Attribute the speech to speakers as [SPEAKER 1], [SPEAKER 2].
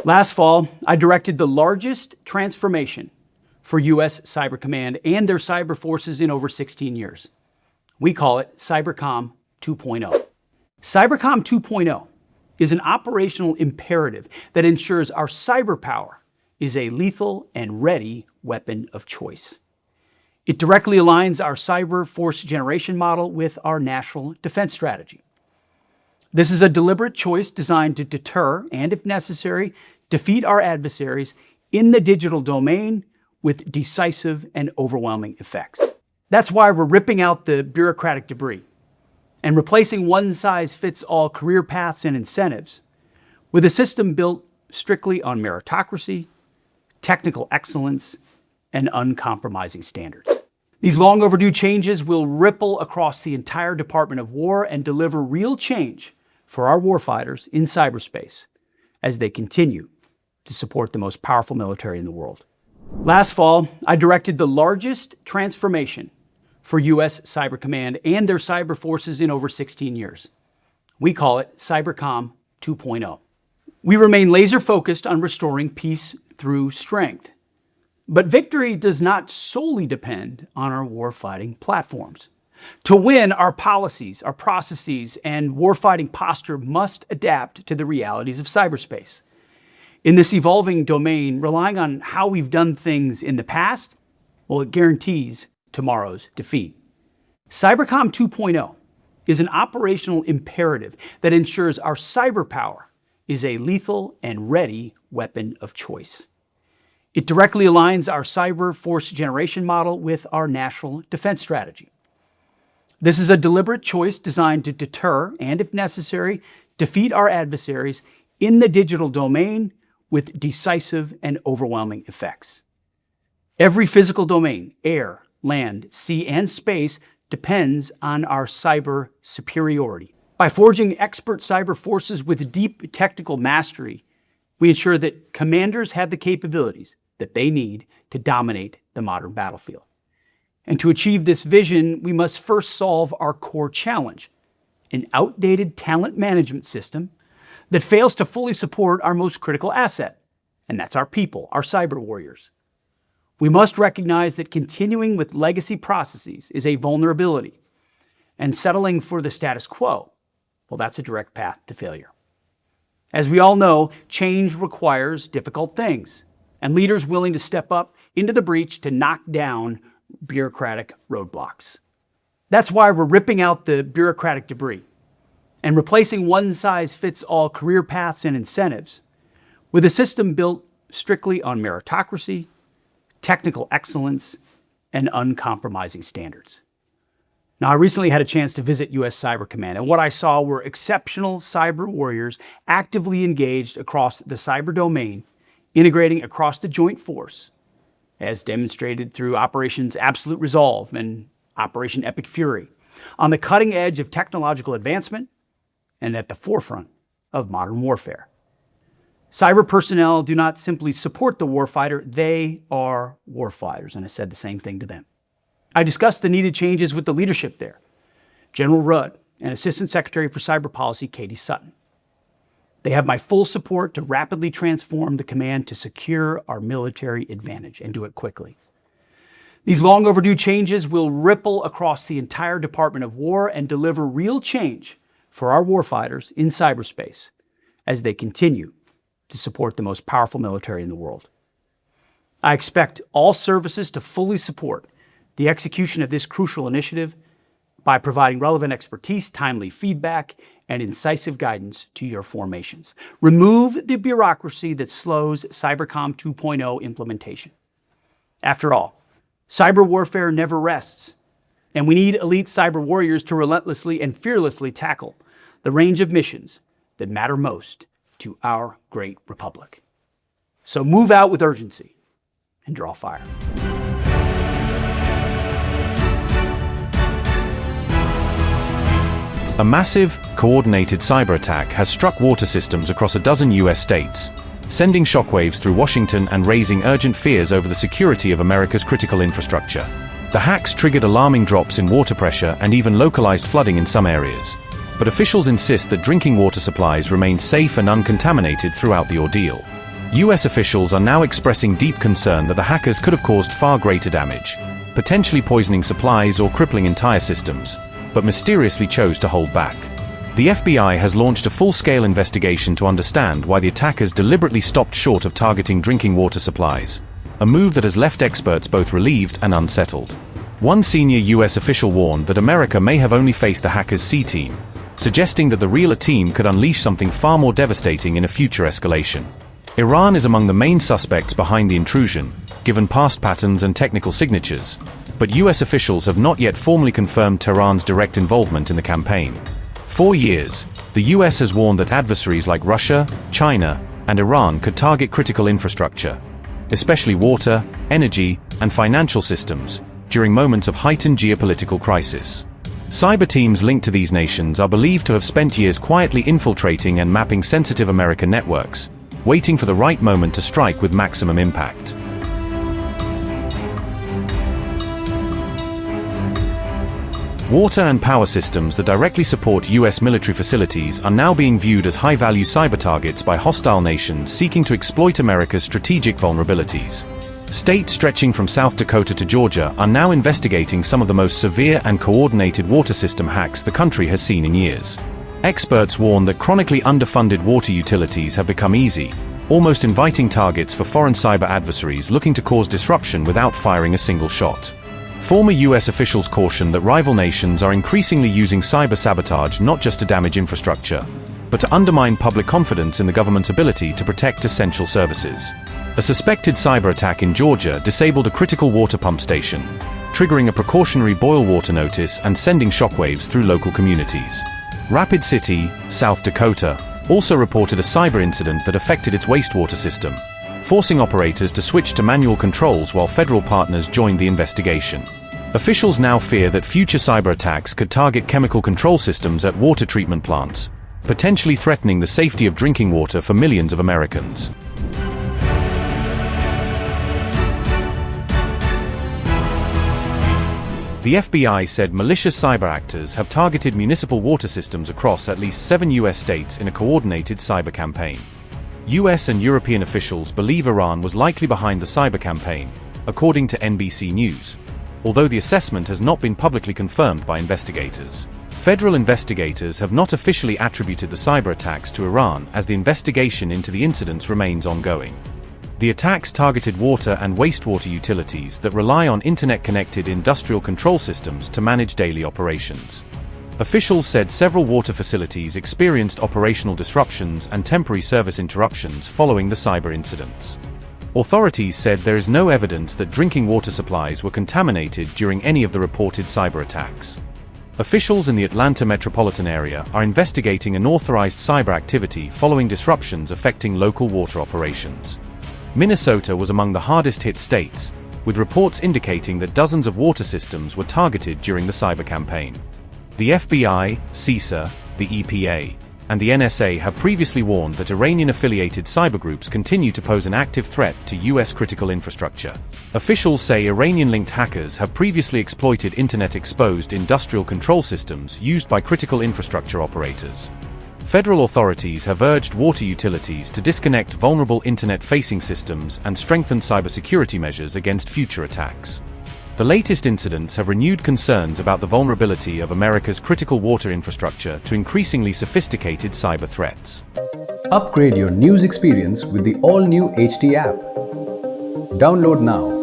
[SPEAKER 1] Last fall, I directed the largest transformation for U.S. Cyber Command and their cyber forces in over 16 years. We call it CyberCom 2.0. CyberCom 2.0 is an operational imperative that ensures our cyber power is a lethal and ready weapon of choice. It directly aligns our cyber force generation model with our national defense strategy. This is a deliberate choice designed to deter and, if necessary, defeat our adversaries in the digital domain with decisive and overwhelming effects. That's why we're ripping out the bureaucratic debris and replacing one-size-fits-all career paths and incentives with a system built strictly on meritocracy, technical excellence, and uncompromising standards. These long overdue changes will ripple across the entire Department of War and deliver real change for our warfighters in cyberspace as they continue to support the most powerful military in the world. Last fall, I directed the largest transformation for U.S. Cyber Command and their cyber forces in over 16 years. We call it CyberCom 2.0. We remain laser-focused on restoring peace through strength. But victory does not solely depend on our warfighting platforms. To win, our policies, our processes, and warfighting posture must adapt to the realities of cyberspace. In this evolving domain, relying on how we've done things in the past, well, it guarantees tomorrow's defeat. CyberCom 2.0 is an operational imperative that ensures our cyber power is a lethal and ready weapon of choice. It directly aligns our cyber force generation model with our national defense strategy. This is a deliberate choice designed to deter and, if necessary, defeat our adversaries in the digital domain with decisive and overwhelming effects. Every physical domain, air, land, sea, and space, depends on our cyber superiority. By forging expert cyber forces with deep technical mastery, we ensure that commanders have the capabilities that they need to dominate the modern battlefield. And to achieve this vision, we must first solve our core challenge, an outdated talent management system that fails to fully support our most critical asset, and that's our people, our cyber warriors. We must recognize that continuing with legacy processes is a vulnerability, and settling for the status quo, well, that's a direct path to failure. As we all know, change requires difficult things, and leaders willing to step up into the breach to knock down bureaucratic roadblocks. That's why we're ripping out the bureaucratic debris and replacing one-size-fits-all career paths and incentives with a system built strictly on meritocracy, technical excellence, and uncompromising standards. Now, I recently had a chance to visit U.S. Cyber Command, and what I saw were exceptional cyber warriors actively engaged across the cyber domain, integrating across the joint force, as demonstrated through Operations Absolute Resolve and Operation Epic Fury, on the cutting edge of technological advancement and at the forefront of modern warfare. Cyber personnel do not simply support the warfighter, they are warfighters, and I said the same thing to them. I discussed the needed changes with the leadership there, General Rudd and Assistant Secretary for Cyber Policy, Katie Sutton. They have my full support to rapidly transform the command to secure our military advantage and do it quickly. These long overdue changes will ripple across the entire Department of War and deliver real change for our warfighters in cyberspace as they continue to support the most powerful military in the world. I expect all services to fully support the execution of this crucial initiative by providing relevant expertise, timely feedback, and incisive guidance to your formations. Remove the bureaucracy that slows CyberCom 2.0 implementation. After all, cyber warfare never rests, and we need elite cyber warriors to relentlessly and fearlessly tackle the range of missions that matter most to our great republic. So move out with urgency and draw fire.
[SPEAKER 2] A massive, coordinated cyber attack has struck water systems across a dozen US states, sending shockwaves through Washington and raising urgent fears over the security of America's critical infrastructure. The hacks triggered alarming drops in water pressure and even localized flooding in some areas. But officials insist that drinking water supplies remain safe and uncontaminated throughout the ordeal. US officials are now expressing deep concern that the hackers could have caused far greater damage, potentially poisoning supplies or crippling entire systems, but mysteriously chose to hold back. The FBI has launched a full-scale investigation to understand why the attackers deliberately stopped short of targeting drinking water supplies, a move that has left experts both relieved and unsettled. One senior US official warned that America may have only faced the hackers' C-team, suggesting that the real team could unleash something far more devastating in a future escalation. Iran is among the main suspects behind the intrusion, given past patterns and technical signatures, but US officials have not yet formally confirmed Tehran's direct involvement in the campaign. For years, the US has warned that adversaries like Russia, China, and Iran could target critical infrastructure, especially water, energy, and financial systems, during moments of heightened geopolitical crisis. Cyber teams linked to these nations are believed to have spent years quietly infiltrating and mapping sensitive American networks, waiting for the right moment to strike with maximum impact. Water and power systems that directly support US military facilities are now being viewed as high-value cyber targets by hostile nations seeking to exploit America's strategic vulnerabilities. States stretching from South Dakota to Georgia are now investigating some of the most severe and coordinated water system hacks the country has seen in years. Experts warn that chronically underfunded water utilities have become easy, almost inviting targets for foreign cyber adversaries looking to cause disruption without firing a single shot. Former US officials caution that rival nations are increasingly using cyber sabotage not just to damage infrastructure, but to undermine public confidence in the government's ability to protect essential services. A suspected cyber attack in Georgia disabled a critical water pump station, triggering a precautionary boil water notice and sending shockwaves through local communities. Rapid City, South Dakota, also reported a cyber incident that affected its wastewater system, forcing operators to switch to manual controls while federal partners joined the investigation. Officials now fear that future cyber attacks could target chemical control systems at water treatment plants, potentially threatening the safety of drinking water for millions of Americans. The FBI said malicious cyber actors have targeted municipal water systems across at least 7 US states in a coordinated cyber campaign. US and European officials believe Iran was likely behind the cyber campaign, according to NBC News, although the assessment has not been publicly confirmed by investigators. Federal investigators have not officially attributed the cyber attacks to Iran, as the investigation into the incidents remains ongoing. The attacks targeted water and wastewater utilities that rely on internet-connected industrial control systems to manage daily operations. Officials said several water facilities experienced operational disruptions and temporary service interruptions following the cyber incidents. Authorities said there is no evidence that drinking water supplies were contaminated during any of the reported cyber attacks. Officials in the Atlanta metropolitan area are investigating unauthorized cyber activity following disruptions affecting local water operations. Minnesota was among the hardest-hit states, with reports indicating that dozens of water systems were targeted during the cyber campaign. The FBI, CISA, the EPA, and the NSA have previously warned that Iranian-affiliated cyber groups continue to pose an active threat to US critical infrastructure. Officials say Iranian-linked hackers have previously exploited internet-exposed industrial control systems used by critical infrastructure operators. Federal authorities have urged water utilities to disconnect vulnerable internet-facing systems and strengthen cybersecurity measures against future attacks. The latest incidents have renewed concerns about the vulnerability of America's critical water infrastructure to increasingly sophisticated cyber threats.
[SPEAKER 3] Upgrade your news experience with the all-new HD app. Download now.